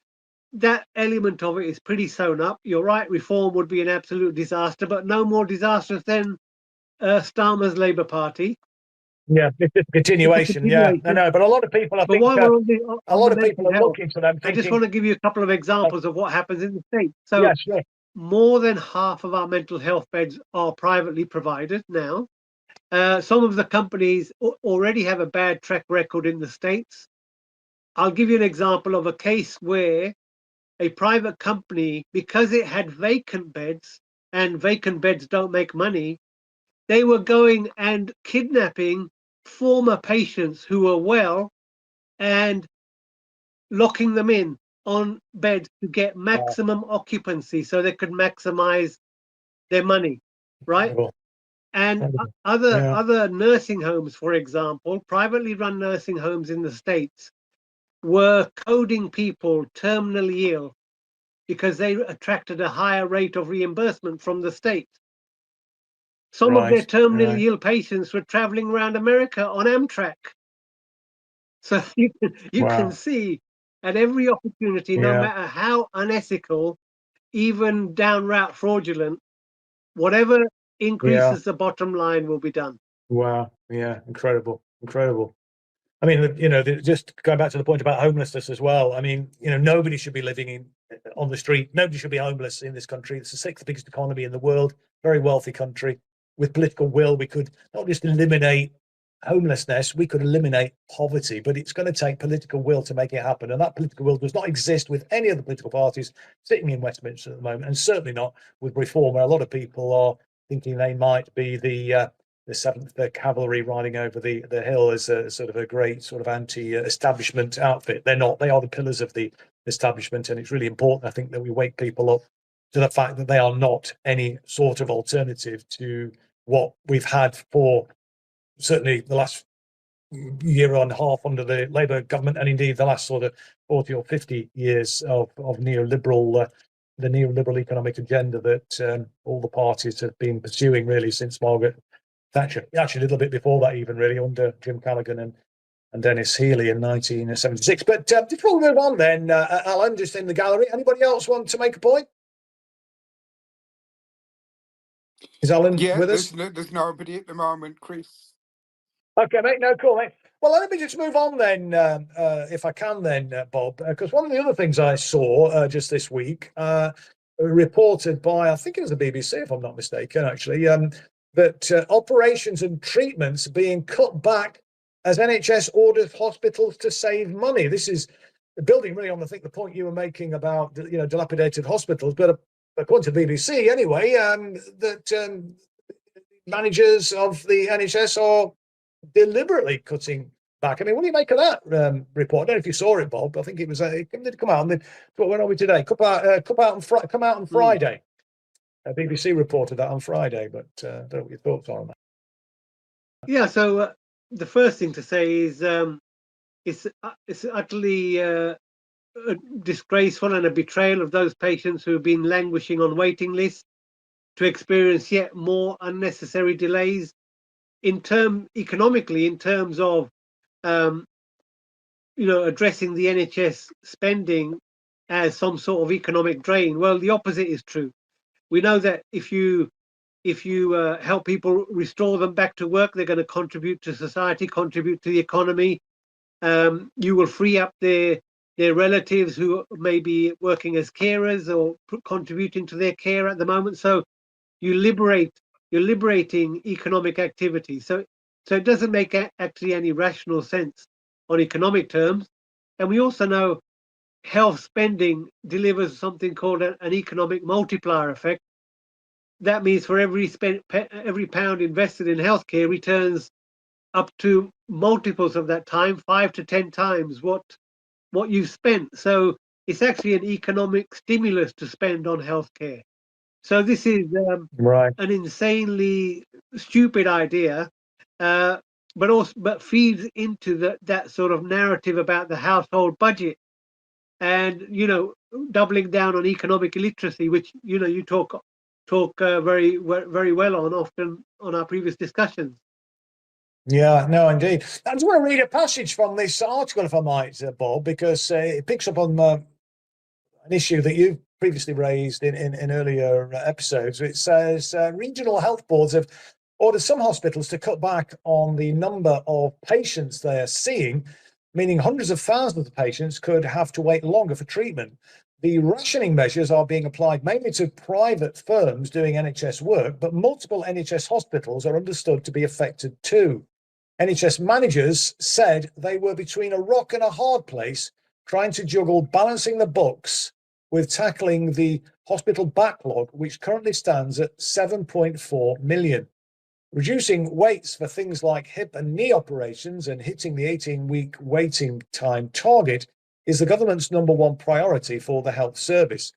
that element of it is pretty sewn up. You're right, reform would be an absolute disaster, but no more disastrous than Starmer's Labour Party. Yeah, it's just a continuation. Yeah, I know, but a lot of people, a lot of people are looking to them. I just want to give you a couple of examples of what happens in the States. So, more than half of our mental health beds are privately provided now. Some of the companies already have a bad track record in the States. I'll give you an example of a case where a private company, because it had vacant beds, and vacant beds don't make money, they were going and kidnapping former patients who were well and locking them in on beds to get maximum occupancy so they could maximize their money, right? And other nursing homes, for example, privately run nursing homes in the States, were coding people terminally ill because they attracted a higher rate of reimbursement from the state. Some of their Right. terminally ill patients were traveling around America on Amtrak. So you can Wow. see at every opportunity, no Yeah. matter how unethical, even downright fraudulent, whatever Yeah. increases the bottom line will be done. Wow. Yeah. Incredible. Incredible. I mean, just going back to the point about homelessness as well. I mean, nobody should be living on the street. Nobody should be homeless in this country. It's the sixth biggest economy in the world, very wealthy country. With political will, we could not just eliminate homelessness, we could eliminate poverty, but it's going to take political will to make it happen. And that political will does not exist with any of the political parties sitting in Westminster at the moment, and certainly not with Reform, where a lot of people are thinking they might be the Seventh Cavalry riding over the hill as a sort of a great sort of anti-establishment outfit. They're not. They are the pillars of the establishment, and it's really important, I think, that we wake people up to the fact that they are not any sort of alternative to what we've had for certainly the last year and a half under the Labour government, and indeed the last sort of 40 or 50 years of neoliberal, the neoliberal economic agenda that all the parties have been pursuing really since Margaret Thatcher. Actually, a little bit before that, even really under Jim Callaghan and Dennis Healey in 1976. But before we move on, then, Alan, just in the gallery, anybody else want to make a point? Is Alan Yeah, with us? there's nobody at the moment, Chris. Okay, mate. No, cool, mate. Well, let me just move on then, if I can, then, Bob, because one of the other things I saw just this week, reported by, I think it was the BBC, if I'm not mistaken, actually, that operations and treatments are being cut back as NHS orders hospitals to save money. This is building really on, I think, the point you were making about dilapidated hospitals, but according to the BBC, anyway, that managers of the NHS are deliberately cutting back. I mean, what do you make of that report? I don't know if you saw it, Bob. I think it was it did come out. When are we today? Come out on Friday. BBC reported that on Friday, but I don't know what your thoughts are on that. Yeah. So the first thing to say is it's utterly disgraceful and a betrayal of those patients who have been languishing on waiting lists to experience yet more unnecessary delays economically, in terms of addressing the NHS spending as some sort of economic drain. Well, the opposite is true. We know that if you help people restore them back to work, they're going to contribute to society, contribute to the economy. You will free up their relatives who may be working as carers or contributing to their care at the moment. So you're liberating economic activity. So it doesn't make actually any rational sense on economic terms. And we also know health spending delivers something called an economic multiplier effect. That means for every pound invested in healthcare returns up to multiples of that time, 5 to 10 times what you've spent. So it's actually an economic stimulus to spend on healthcare. So this is Right. an insanely stupid idea, but feeds into that sort of narrative about the household budget, and doubling down on economic illiteracy, which you talk very well on often on our previous discussions. Yeah, no, indeed. I just want to read a passage from this article, if I might, Bob, because it picks up on an issue that you've previously raised in earlier episodes. It says regional health boards have ordered some hospitals to cut back on the number of patients they are seeing, meaning hundreds of thousands of patients could have to wait longer for treatment. The rationing measures are being applied mainly to private firms doing NHS work, but multiple NHS hospitals are understood to be affected too. NHS managers said they were between a rock and a hard place, trying to juggle balancing the books with tackling the hospital backlog, which currently stands at 7.4 million. Reducing waits for things like hip and knee operations and hitting the 18-week waiting time target is the government's number one priority for the health service.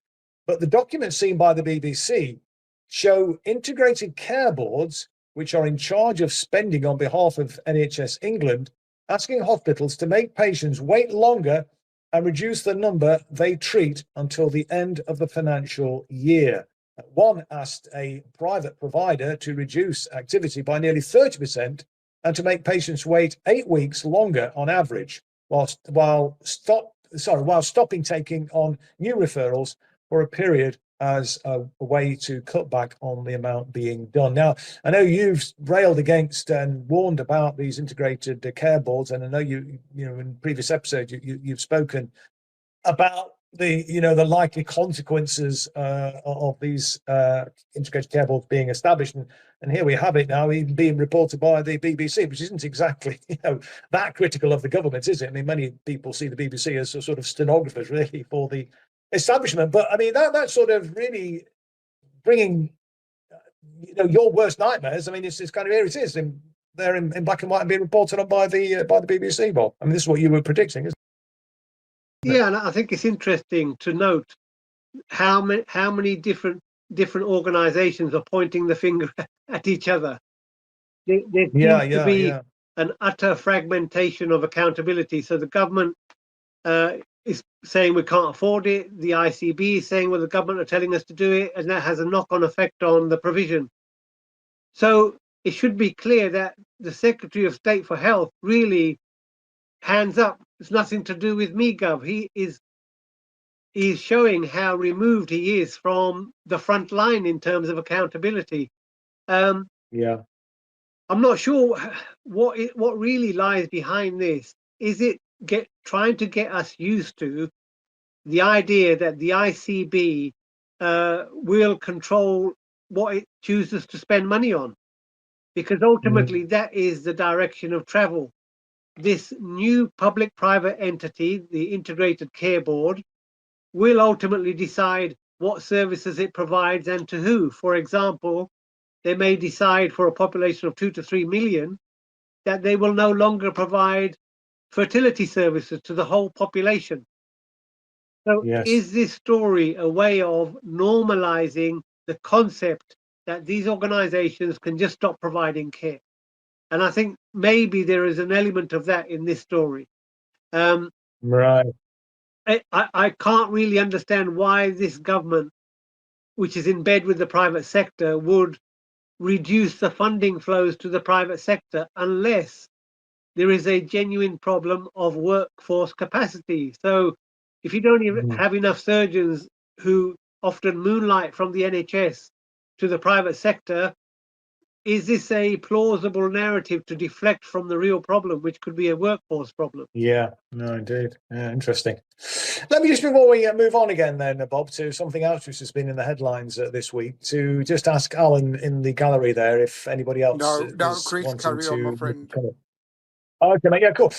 But the documents seen by the BBC show integrated care boards, which are in charge of spending on behalf of NHS England, asking hospitals to make patients wait longer and reduce the number they treat until the end of the financial year. One asked a private provider to reduce activity by nearly 30% and to make patients wait 8 weeks longer on average, while stopping taking on new referrals for a period as a way to cut back on the amount being done. Now, I know you've railed against and warned about these integrated care boards, and I know you know in previous episodes you've spoken about the the likely consequences of these integrated care boards being established, and here we have it now, even being reported by the BBC, which isn't exactly that critical of the government, is it? I mean, many people see the BBC as a sort of stenographers, really, for the establishment. But I mean, that's sort of really bringing your worst nightmares. I mean, it's kind of here it is, they're in black and white and being reported on by the BBC. Bob, I mean, this is what you were predicting, isn't it? Yeah, and I think it's interesting to note how many different organisations are pointing the finger at each other. There seems to be an utter fragmentation of accountability. So the government is saying we can't afford it. The ICB is saying, well, the government are telling us to do it, and that has a knock-on effect on the provision. So it should be clear that the Secretary of State for Health really, hands up, it's nothing to do with me, Gov. He is showing how removed he is from the front line in terms of accountability. I'm not sure what really lies behind this. Is it trying to get us used to the idea that the ICB will control what it chooses to spend money on? Because ultimately that is the direction of travel. This new public-private entity, the Integrated Care Board, will ultimately decide what services it provides and to who. For example, they may decide for a population of 2 to 3 million that they will no longer provide fertility services to the whole population. So is this story a way of normalizing the concept that these organizations can just stop providing care? And I think maybe there is an element of that in this story. Right. I can't really understand why this government, which is in bed with the private sector, would reduce the funding flows to the private sector unless there is a genuine problem of workforce capacity. So if you don't even have enough surgeons who often moonlight from the NHS to the private sector, is this a plausible narrative to deflect from the real problem, which could be a workforce problem? Yeah, no, indeed. Yeah, interesting. Let me just, before we move on again then, Bob, to something else which has been in the headlines this week, to just ask Alan in the gallery there if anybody else No, Chris, carry on, my friend. Okay, mate. Yeah, cool.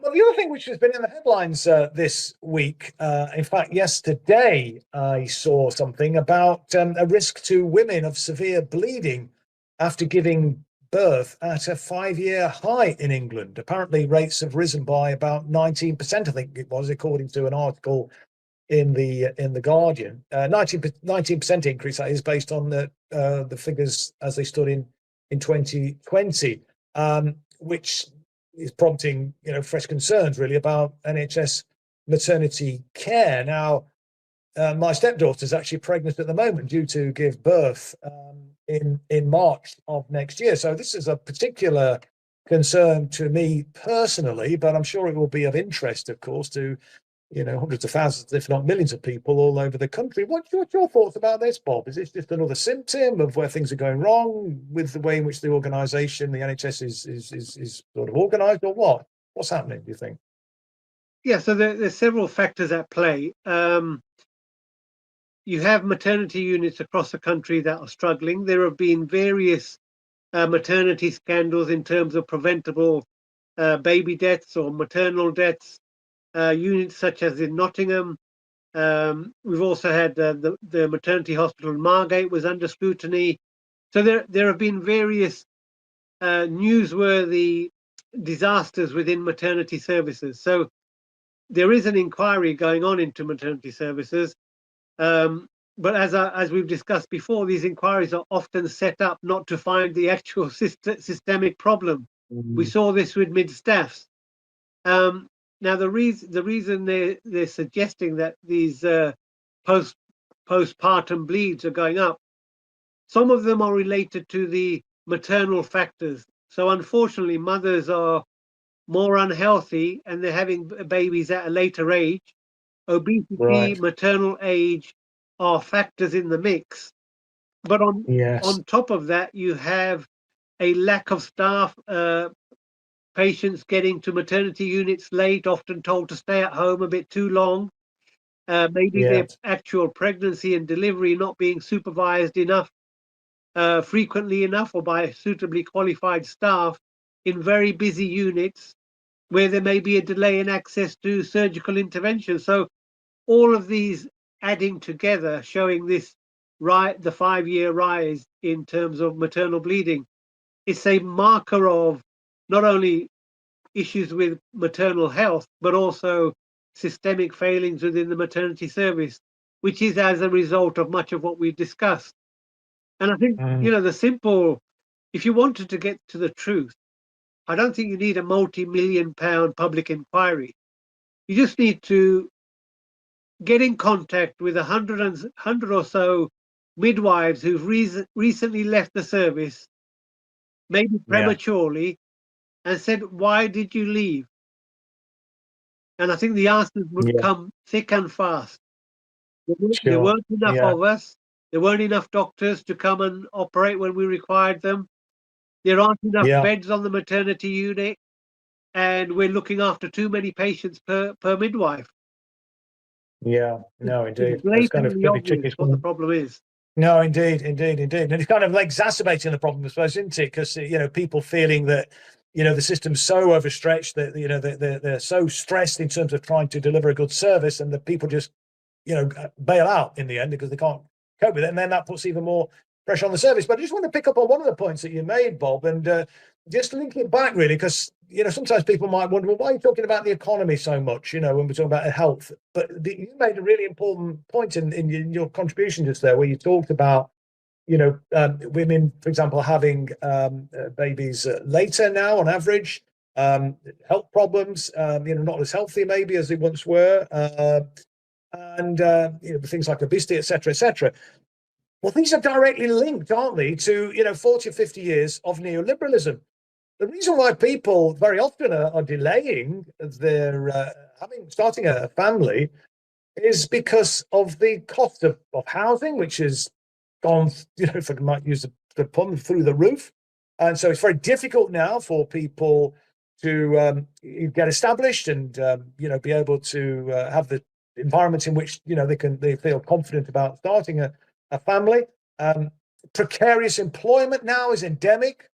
Well, the other thing which has been in the headlines this week, in fact, yesterday, I saw something about a risk to women of severe bleeding after giving birth at a 5-year high in England. Apparently, rates have risen by about 19%, I think it was, according to an article in the Guardian. 19% increase, that is, based on the figures as they stood in 2020, which is prompting fresh concerns really about NHS maternity care. Now, my stepdaughter is actually pregnant at the moment, due to give birth in March of next year. So this is a particular concern to me personally, but I'm sure it will be of interest, of course, to hundreds of thousands, if not millions of people all over the country. What's your thoughts about this, Bob? Is this just another symptom of where things are going wrong with the way in which the organisation, the NHS, is sort of organised, or what? What's happening, do you think? Yeah, so there's several factors at play. You have maternity units across the country that are struggling. There have been various maternity scandals in terms of preventable baby deaths or maternal deaths. Units such as in Nottingham. We've also had the maternity hospital in Margate was under scrutiny. So there have been various newsworthy disasters within maternity services. So there is an inquiry going on into maternity services. But as we've discussed before, these inquiries are often set up not to find the actual systemic problem. We saw this with mid-staffs. Now, the reason they're suggesting that these postpartum bleeds are going up Some of them are related to the maternal factors. So unfortunately, mothers are more unhealthy and they're having babies at a later age. Obesity, Right. maternal age are factors in the mix. But Yes. on top of that, you have a lack of staff, patients getting to maternity units late, often told to stay at home a bit too long. Maybe their Yes. actual pregnancy and delivery not being supervised enough, frequently enough, or by suitably qualified staff in very busy units where there may be a delay in access to surgical intervention. So all of these adding together, showing this the 5-year rise in terms of maternal bleeding. It's a marker of not only issues with maternal health, but also systemic failings within the maternity service, which is as a result of much of what we've discussed. And I think, Mm. if you wanted to get to the truth, I don't think you need a multi-million-pound public inquiry. You just need to get in contact with 100 or so midwives who've recently left the service, maybe Yeah. prematurely, and said, "Why did you leave?" And I think the answers would Yeah. come thick and fast. There Sure. weren't enough Yeah. of us. There weren't enough doctors to come and operate when we required them. There aren't enough Yeah. beds on the maternity unit, and we're looking after too many patients per midwife. Yeah. No, It's indeed. It's kind of blatantly pretty obvious tricky. what the problem is. No, indeed, indeed, indeed. And it's kind of like exacerbating the problem, I suppose, isn't it? Because, people feeling that, the system's so overstretched that, they're so stressed in terms of trying to deliver a good service, and the people just, bail out in the end because they can't cope with it. And then that puts even more pressure on the service. But I just want to pick up on one of the points that you made, Bob, and just link it back, really, because, sometimes people might wonder, well, why are you talking about the economy so much, when we're talking about health? But you made a really important point in your contribution just there, where you talked about, women, for example, having babies later now on average, health problems, not as healthy maybe as they once were, and things like obesity, etc., etc. Well, these are directly linked, aren't they, to 40 or 50 years of neoliberalism. The reason why people very often are delaying their starting a family is because of the cost of housing, which has gone, if I might use the pun, through the roof. And so it's very difficult now for people to get established and be able to have the environment in which they feel confident about starting a family. Precarious employment now is endemic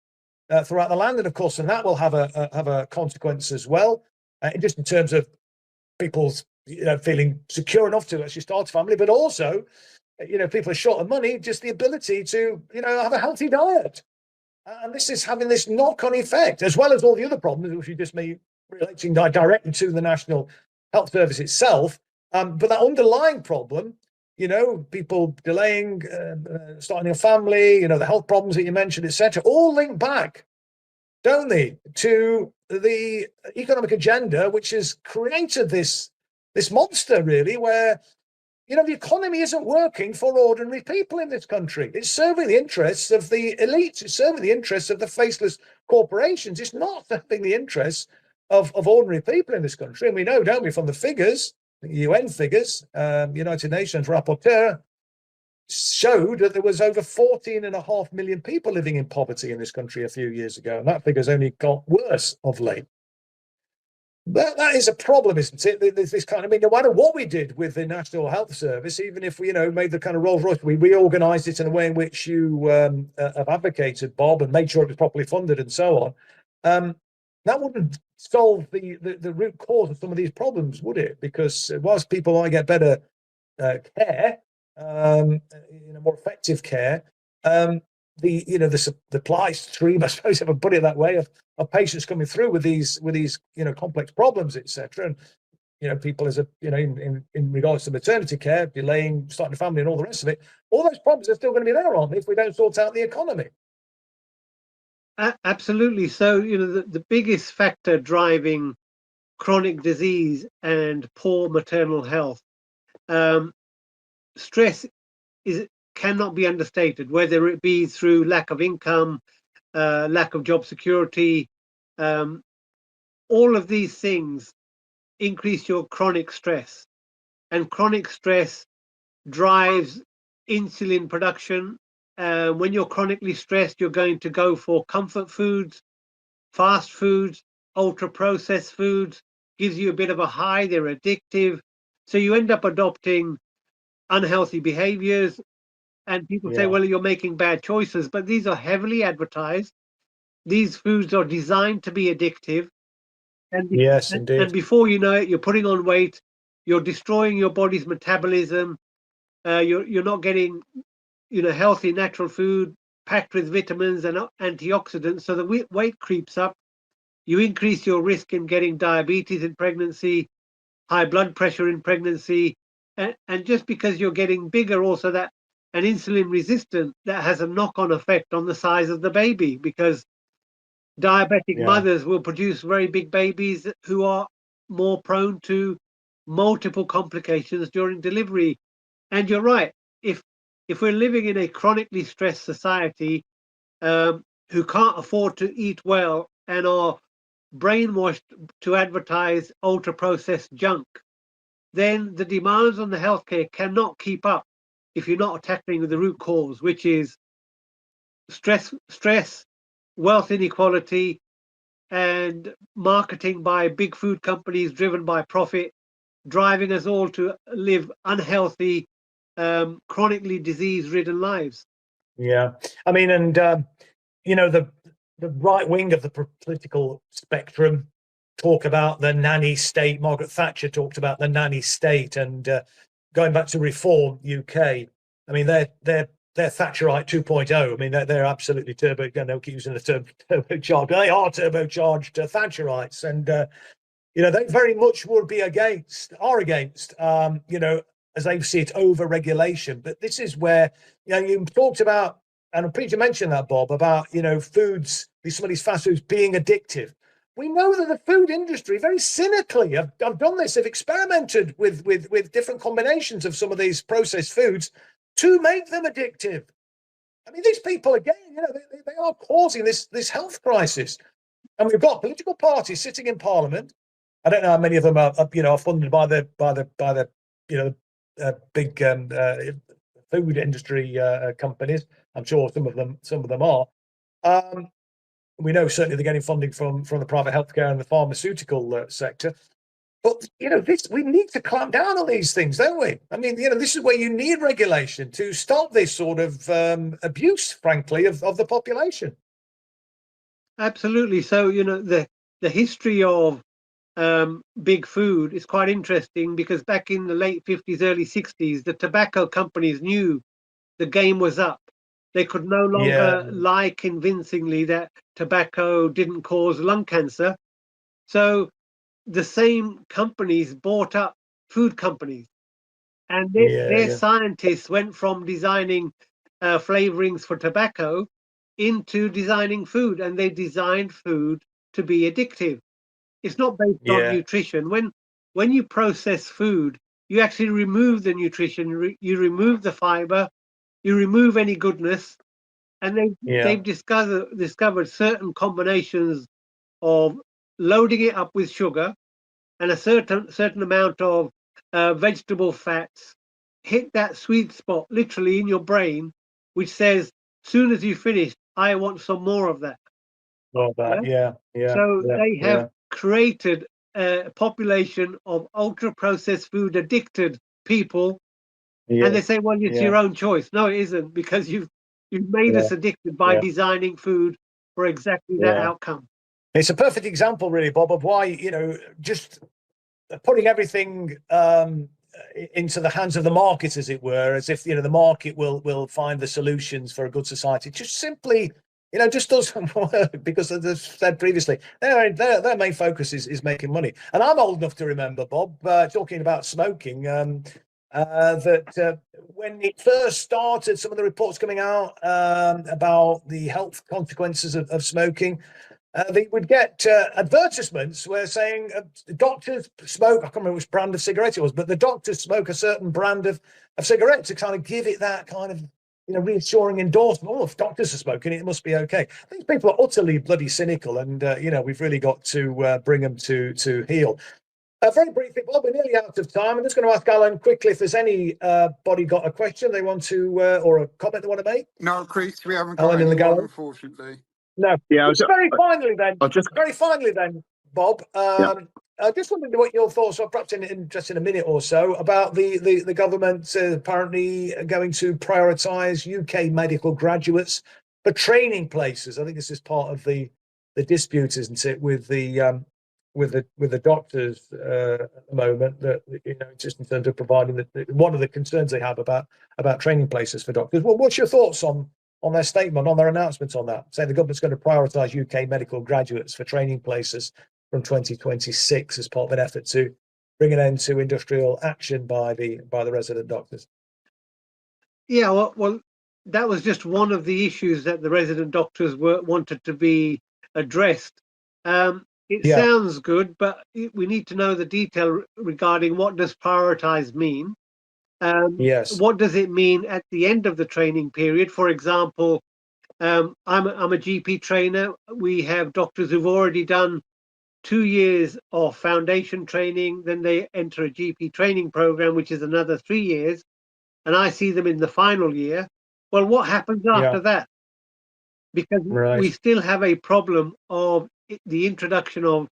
throughout the land, and of course, and that will have a consequence as well, just in terms of people's feeling secure enough to actually start a family, but also people are short of money, just the ability to have a healthy diet, and this is having this knock-on effect, as well as all the other problems which you just made relating directly to the National Health Service itself. But that underlying problem, people delaying starting a family, the health problems that you mentioned, etc., all link back, don't they, to the economic agenda, which has created this monster, really, where the economy isn't working for ordinary people in this country. It's serving the interests of the elites. It's serving the interests of the faceless corporations. It's not serving the interests of ordinary people in this country. And we know, don't we, from the figures, the UN figures, United Nations rapporteur showed that there was over 14.5 million people living in poverty in this country a few years ago. And that figure's only got worse of late. That is a problem, isn't it? This kind of, no matter what we did with the National Health Service, even if we, made the kind of Rolls Royce, we reorganized it in a way in which you have advocated, Bob, and made sure it was properly funded and so on. That wouldn't solve the root cause of some of these problems, would it? Because whilst people might get better care, more effective care, the supply stream, I suppose, if I put it that way, of patients coming through with these complex problems, etc. And people as in regards to maternity care, delaying starting a family and all the rest of it, all those problems are still going to be there, aren't they, if we don't sort out the economy? Absolutely. So the biggest factor driving chronic disease and poor maternal health, stress is cannot be understated, whether it be through lack of income, lack of job security. All of these things increase your chronic stress, and chronic stress drives insulin production. When you're chronically stressed, you're going to go for comfort foods, fast foods, ultra processed foods. Gives you a bit of a high, they're addictive. So you end up adopting unhealthy behaviors, and people say, well, you're making bad choices, but these are heavily advertised. These foods are designed to be addictive. And Yes, and indeed. before you know it, you're putting on weight, you're destroying your body's metabolism, you're not getting, healthy natural food packed with vitamins and antioxidants, so the weight creeps up. You increase your risk in getting diabetes in pregnancy, high blood pressure in pregnancy, and just because you're getting bigger, also that an insulin resistant, that has a knock-on effect on the size of the baby, because diabetic mothers will produce very big babies who are more prone to multiple complications during delivery. And you're right, if we're living in a chronically stressed society, who can't afford to eat well and are brainwashed to advertise ultra processed junk, then the demands on the healthcare cannot keep up if you're not tackling the root cause, which is stress, wealth inequality, and marketing by big food companies driven by profit, driving us all to live unhealthy, chronically disease-ridden lives. Yeah, I mean, and the right wing of the political spectrum talk about the nanny state. Margaret Thatcher talked about the nanny state, and going back to Reform UK, I mean, they're Thatcherite 2.0. I mean, they're absolutely turbo. Again, they'll keep using the term turbocharged. They are turbocharged Thatcherites, and they very much would be against, as they see it, over regulation. But this is where you talked about, and I'm pleased you mentioned that, Bob, about foods, some of these fast foods being addictive. We know that the food industry very cynically have done this. They've experimented with different combinations of some of these processed foods to make them addictive. I mean, these people, again, they are causing this health crisis. And we've got political parties sitting in Parliament. I don't know how many of them are funded by the big food industry companies. I'm sure some of them are. We know certainly they're getting funding from the private healthcare and the pharmaceutical sector. But we need to clamp down on these things, don't we? I mean, this is where you need regulation to stop this sort of abuse, frankly, of the population. Absolutely. So the history of big food is quite interesting, because back in the late 50s, early 60s, the tobacco companies knew the game was up. They could no longer lie convincingly that tobacco didn't cause lung cancer. So the same companies bought up food companies, and their scientists went from designing flavorings for tobacco into designing food, and they designed food to be addictive. It's not based on nutrition. When you process food, you actually remove the nutrition, you remove the fiber, you remove any goodness, and they've discovered certain combinations of loading it up with sugar and a certain amount of vegetable fats hit that sweet spot literally in your brain, which says, soon as you finish, I want some more of that. So they have created a population of ultra processed food addicted people, and they say, well, it's your own choice. No, it isn't, because you've made us addicted by designing food for exactly that outcome. It's a perfect example, really, Bob, of why just putting everything into the hands of the market, as it were, as if the market will find the solutions for a good society. Just simply, just doesn't work, because, as I said previously, their main focus is making money. And I'm old enough to remember, Bob, talking about smoking, that when it first started, some of the reports coming out about the health consequences of smoking, they would get advertisements where saying doctors smoke, I can't remember which brand of cigarette it was, but the doctors smoke a certain brand of cigarette to kind of give it that kind of reassuring endorsement. Oh, if doctors are smoking, it must be okay. I think people are utterly bloody cynical, and we've really got to bring them to heel. Very briefly, Bob, we're nearly out of time. I'm just going to ask Alan quickly if there's anybody got a question they want to or a comment they want to make. No, Chris, we haven't got Alan in the anyone, gallery? unfortunately. No. Yeah, Very finally, then, Bob. I just wondered what your thoughts are, perhaps in just in a minute or so, about the government apparently going to prioritise UK medical graduates for training places. I think this is part of the dispute, isn't it, with the doctors at the moment, that just in terms of providing one of the concerns they have about training places for doctors. Well, what's your thoughts on their statement, on their announcement on that, saying the government's going to prioritise UK medical graduates for training places from 2026 as part of an effort to bring an end to industrial action by the resident doctors? Yeah, well, that was just one of the issues that the resident doctors wanted to be addressed. It sounds good, but we need to know the detail regarding what does prioritise mean. Yes. What does it mean at the end of the training period? For example, I'm a GP trainer. We have doctors who've already done 2 years of foundation training, then they enter a GP training program, which is another 3 years, and I see them in the final year. Well, what happens after that? Because we still have a problem of the introduction of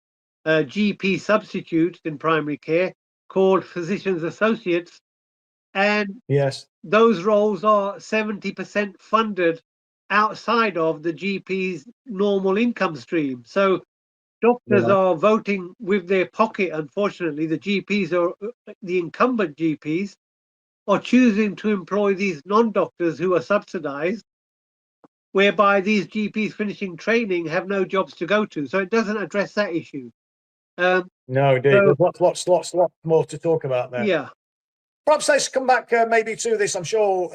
GP substitutes in primary care called physicians associates, and those roles are 70% funded outside of the GP's normal income stream. So doctors are voting with their pocket. Unfortunately, the GPs are the incumbent GPs are choosing to employ these non-doctors who are subsidized, whereby these GPs finishing training have no jobs to go to. So it doesn't address that issue. No, indeed. There's lots more to talk about there. Yeah. Perhaps let's come back maybe to this. I'm sure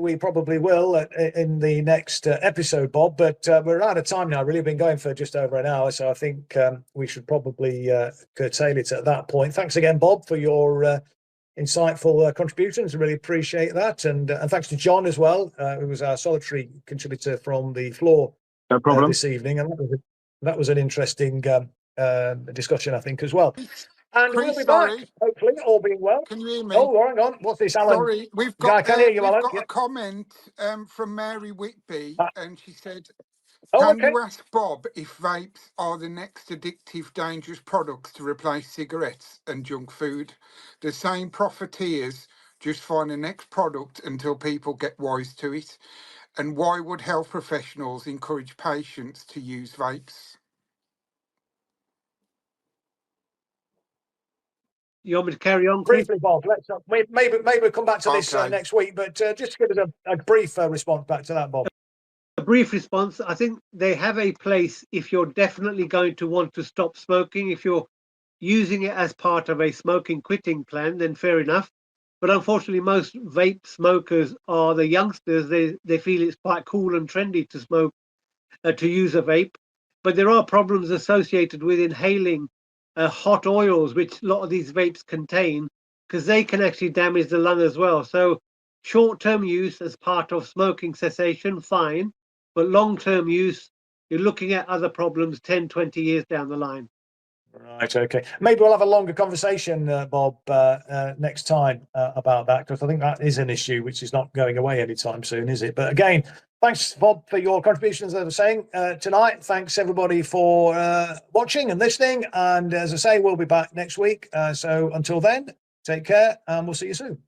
we probably will in the next episode, Bob, but we're out of time now. Really been going for just over an hour, so I think we should probably curtail it at that point. Thanks again, Bob, for your insightful contributions. I really appreciate that. And thanks to John as well, who was our solitary contributor from the floor this evening. And that was an interesting discussion, I think, as well. And Chris, we'll be back, hopefully, all being well. Can you hear me? Oh, hang on. What's this, Alan? Sorry, we've I can hear you, Alan. got a comment from Mary Whitby, and she said, Oh, can you ask Bob if vapes are the next addictive, dangerous products to replace cigarettes and junk food? The same profiteers just find the next product until people get wise to it. And why would health professionals encourage patients to use vapes? You want me to carry on, Chris? Briefly, Bob. Let's maybe we'll come back to this next week, but just give us a brief response back to that, Bob. A brief response. I think they have a place if you're definitely going to want to stop smoking. If you're using it as part of a smoking quitting plan, then fair enough. But unfortunately, most vape smokers are the youngsters. They feel it's quite cool and trendy to smoke, to use a vape. But there are problems associated with inhaling hot oils, which a lot of these vapes contain, because they can actually damage the lung as well. So short-term use as part of smoking cessation, fine. But long-term use, you're looking at other problems 10, 20 years down the line. Right, okay. Maybe we'll have a longer conversation, Bob, next time about that, because I think that is an issue which is not going away anytime soon, is it? But again, thanks, Bob, for your contributions, as I was saying, tonight. Thanks, everybody, for watching and listening. And as I say, we'll be back next week. So until then, take care, and we'll see you soon.